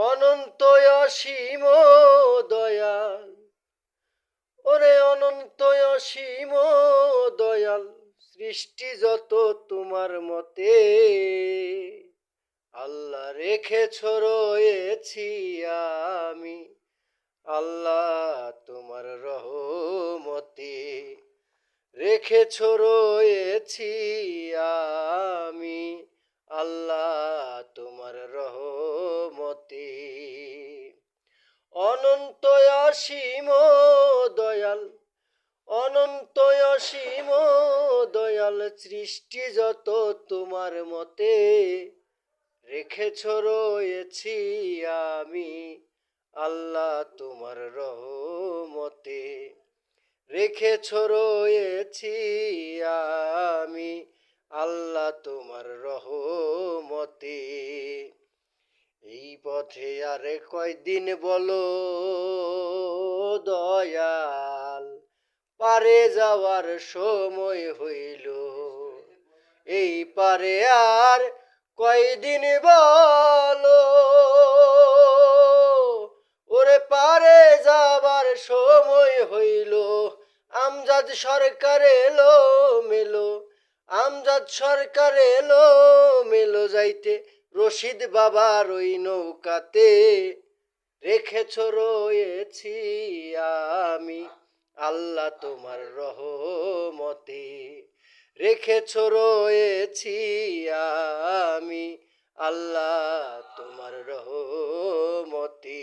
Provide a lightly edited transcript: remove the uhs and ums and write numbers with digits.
অনন্ত অসীম দয়াল, ওরে অনন্ত অসীম দয়াল, সৃষ্টি যত তোমার মতে আল্লাহ রেখেছ রয়েছি আমি, আল্লাহ তোমার রহমতে রেখেছ রয়েছি আমি, আল্লাহ তোমার রহমতে। অনন্ত অসীম দয়াল, অনন্ত অসীম দয়াল, সৃষ্টি যত তোমার মতে রেখেছ রয়েছি আমি, আল্লাহ তোমার রহমতে রেখেছ রয়েছি আমি, আল্লাহ তোমার রহমতে। এই পথে আর কয়দিন বলো দয়াল, পারে যাওয়ার সময় হইল। এই পারে আর কয়দিন বলো, ওরে পারে যাবার সময় হইল। আমজাদ সরকার এলো মেলো, আমজাদ সরকার এলো মেলো, যাইতে রশিদ বাবার ওই নৌকাতে রেখেছ রয়েছি আমি, আল্লাহ তোমার রহমতে রেখেছ রয়েছি আমি, আল্লাহ তোমার রহমতে।